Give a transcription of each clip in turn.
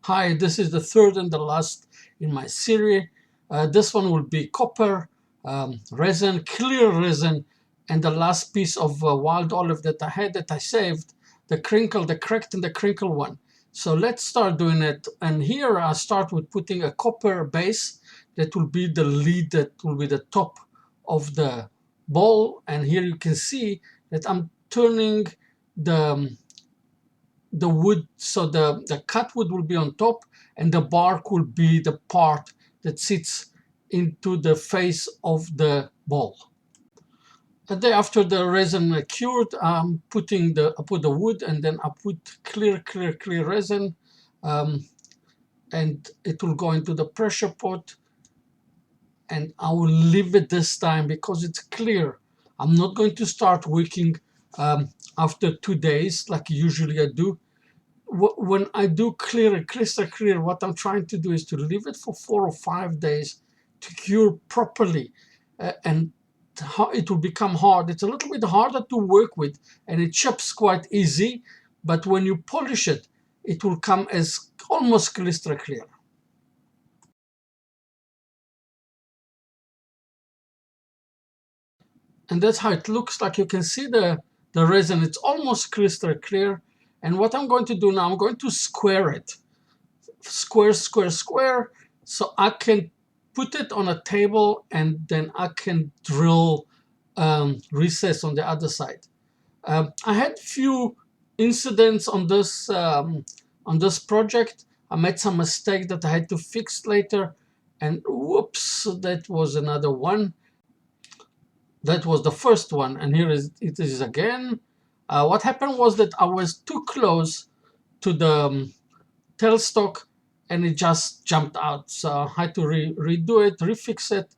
Hi, this is the third and the last in my series. This one will be copper, resin, clear resin, and the last piece of wild olive that I had that I saved, the crinkle, the cracked and the crinkle one. So let's start doing it. And here I start with putting a copper base that will be the lead, that will be the top of the bowl. And here you can see that I'm turning the wood, so the cut wood will be on top and the bark will be the part that sits into the face of the ball. And then after the resin cured, I put the wood, and then I put clear resin, and it will go into the pressure pot, and I will leave it this time because it's clear. I'm not going to start working after 2 days like usually I do. When I do crystal clear, what I'm trying to do is to leave it for 4 or 5 days to cure properly, and it will become hard. It's a little bit harder to work with, and it chips quite easy, but when you polish it, it will come as almost crystal clear. And that's how it looks like. You can see the resin, it's almost crystal clear. And what I'm going to do now, I'm going to square it. Square, so I can put it on a table, and then I can drill recess on the other side. I had few incidents on this project. I made some mistake that I had to fix later, and whoops, that was another one. That was the first one, and here it is again. What happened was that I was too close to the tailstock, and it just jumped out. So I had to redo it, refix it,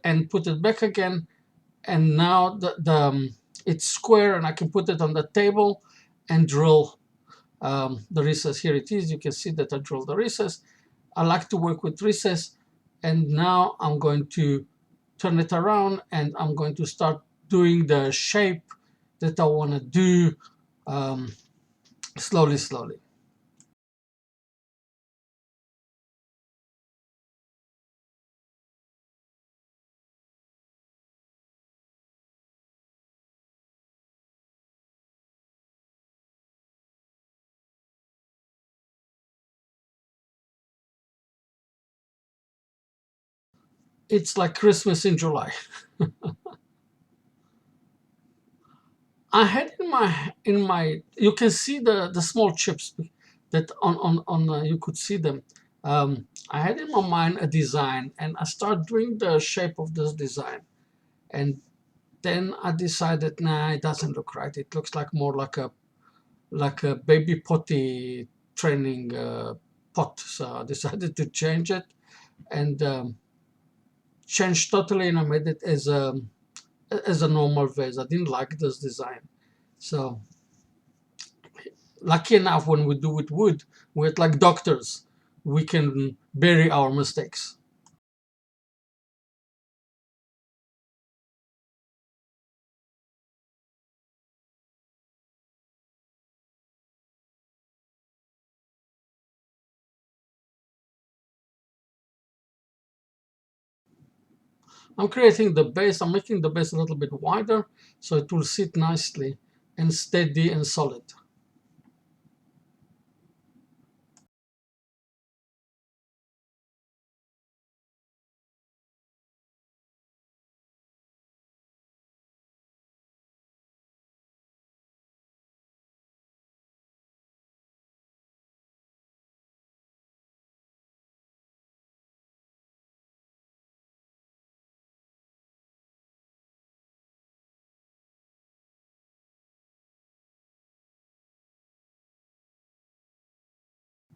and put it back again. And now it's square, and I can put it on the table and drill the recess. Here it is. You can see that I drilled the recess. I like to work with recess, and now I'm going to turn it around, and I'm going to start doing the shape that I want to do, slowly. It's like Christmas in July. I had in my you can see the small chips that on you could see them. I had in my mind a design, and I started doing the shape of this design, and then I decided, nah, it doesn't look right. It looks like more like a baby potty training pot. So I decided to change it, and changed totally, and I made it as a normal vase. I didn't like this design, so lucky enough, when we do with wood, we're like doctors. We can bury our mistakes. I'm creating the base. I'm making the base a little bit wider so it will sit nicely and steady and solid.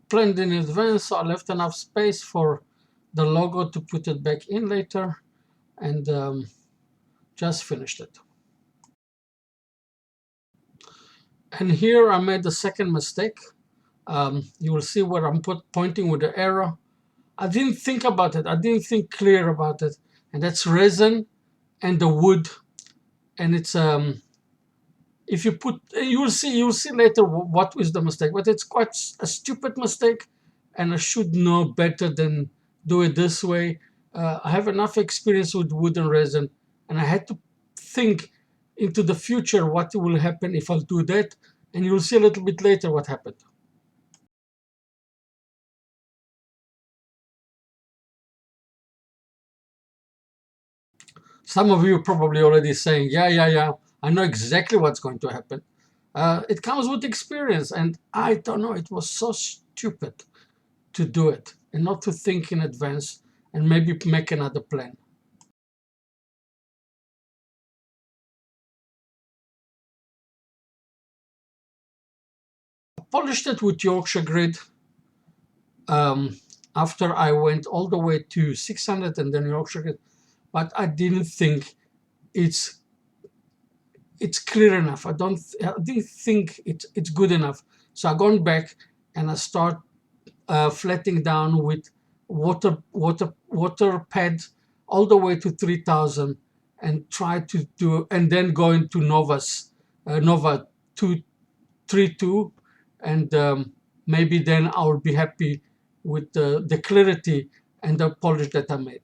Planned in advance, so I left enough space for the logo to put it back in later, and just finished it. And here I made the second mistake. You will see where I'm pointing with the arrow. I didn't think about it. I didn't think clear about it. And that's resin and the wood. And it's if you put, you'll see later what was the mistake. But it's quite a stupid mistake. and I should know better than do it this way. I have enough experience with wood and resin, and I had to think into the future what will happen if I'll do that, and you'll see a little bit later what happened. Some of you are probably already saying, yeah, I know exactly what's going to happen. It comes with experience, and I don't know, it was so stupid to do it and not to think in advance and maybe make another plan. I polished it with Yorkshire grid after I went all the way to 600 and then Yorkshire grid, but I didn't think it's clear enough. I didn't think it's good enough. So I gone back and I start flattening down with water pad all the way to 3000 and try to do, and then going to novus Nova 232, and maybe then I will be happy with the clarity and the polish that I made.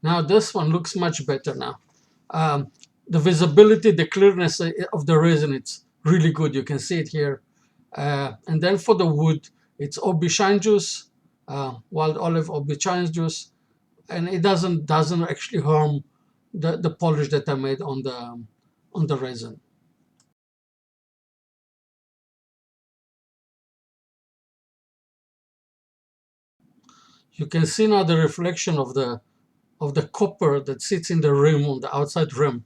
Now this one looks much better now. The visibility, the clearness of the resin, it's really good. You can see it here. And then for the wood, it's Obi shine juice, wild olive Obi shine juice, and it doesn't actually harm the polish that I made on the resin. You can see now the reflection of the copper that sits in the rim, on the outside rim.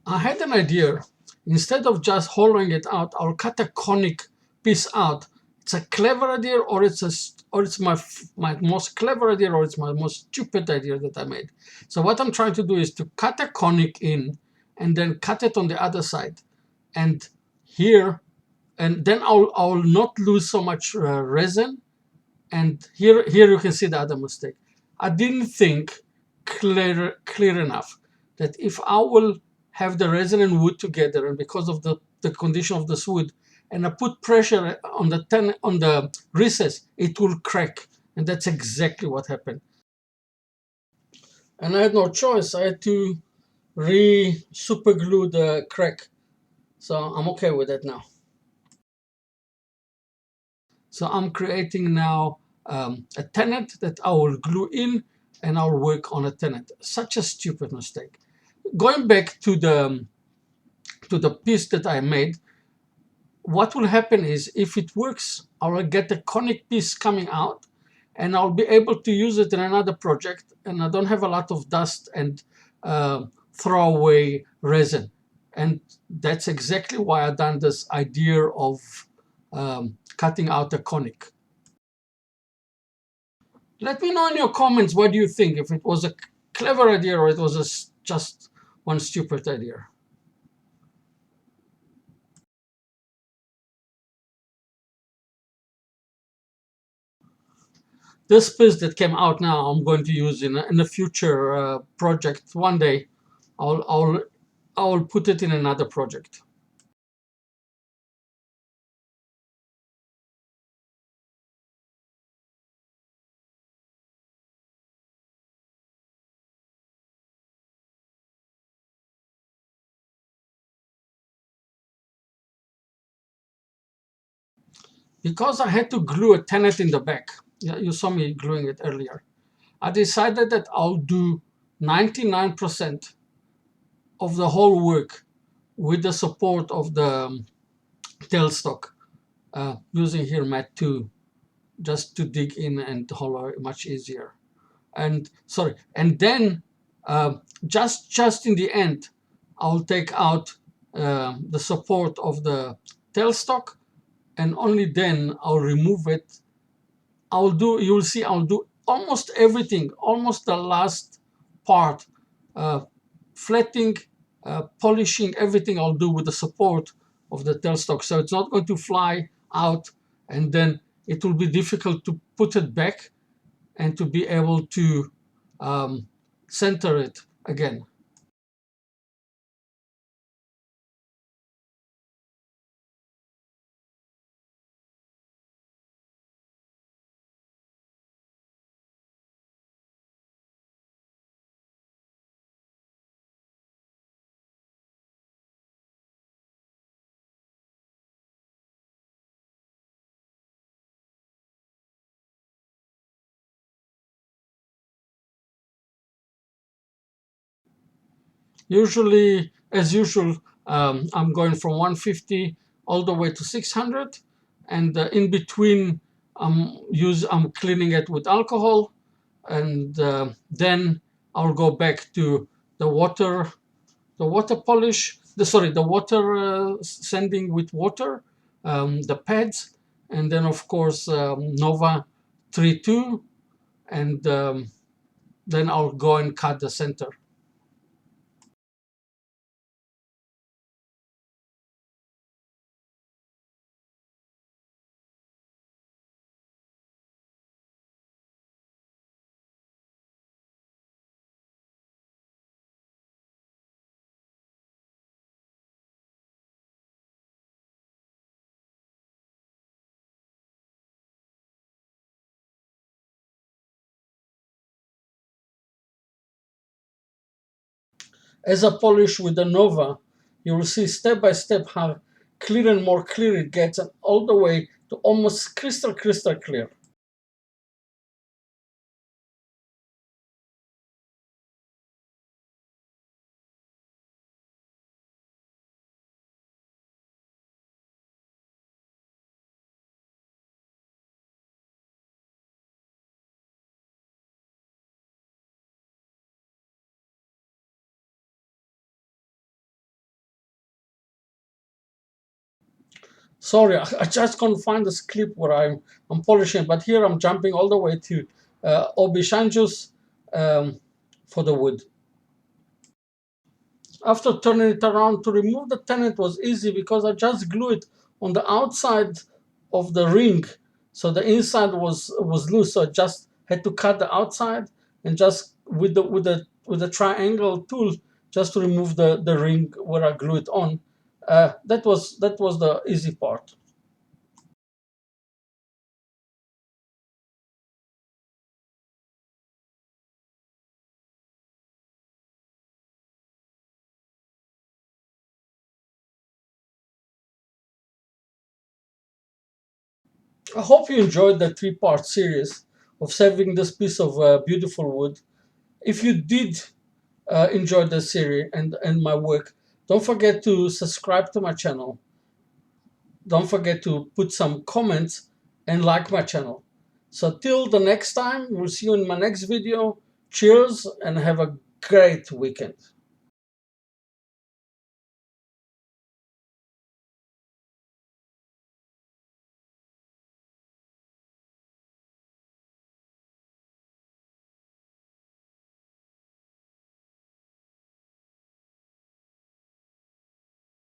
I had an idea. Instead of just hollowing it out, I'll cut a conic piece out. It's a clever idea, or it's my most clever idea, or it's my most stupid idea that I made. So what I'm trying to do is to cut a conic in, and then cut it on the other side, and here, and then I'll not lose so much resin. And here you can see the other mistake. I didn't think clear enough that if I will have the resin and wood together, and because of the condition of this wood, and I put pressure on the recess, it will crack. And that's exactly what happened. And I had no choice. I had to super glue the crack. So I'm okay with that now. So I'm creating now a tenet that I will glue in, and I'll work on a tenet. Such a stupid mistake. Going back to the piece that I made, what will happen is, if it works, I will get a conic piece coming out, and I'll be able to use it in another project, and I don't have a lot of dust and throwaway resin. And that's exactly why I done this idea of cutting out a conic. Let me know in your comments, what do you think, if it was a clever idea or it was just one stupid idea. This piece that came out now, I'm going to use in a future project. One day, I'll put it in another project. Because I had to glue a tenet in the back, yeah, you saw me gluing it earlier, I decided that I'll do 99% of the whole work with the support of the tailstock, using here mat 2, just to dig in and hollow much easier. And sorry, and then just in the end, I'll take out the support of the tailstock, and only then I'll remove it. You'll see, I'll do almost everything, almost the last part flatting, polishing, everything I'll do with the support of the tailstock. So it's not going to fly out, and then it will be difficult to put it back and to be able to center it again. Usually, as usual, I'm going from 150 all the way to 600, and in between, I'm cleaning it with alcohol, and then I'll go back to the water polish. The water sanding with water, the pads, and then of course Nova 3.2, and then I'll go and cut the center. As I polish with the Nova, you will see step by step how clear and more clear it gets, and all the way to almost crystal clear. Sorry, I just couldn't find this clip where I'm polishing, but here I'm jumping all the way to Obishanjus for the wood. After turning it around, to remove the tenon was easy because I just glue it on the outside of the ring. So the inside was loose, so I just had to cut the outside and just with the triangle tool just to remove the ring where I glue it on. That was the easy part. I hope you enjoyed the three-part series of saving this piece of beautiful wood. If you did enjoy the series and my work, don't forget to subscribe to my channel. Don't forget to put some comments and like my channel. So till the next time, we'll see you in my next video. Cheers and have a great weekend.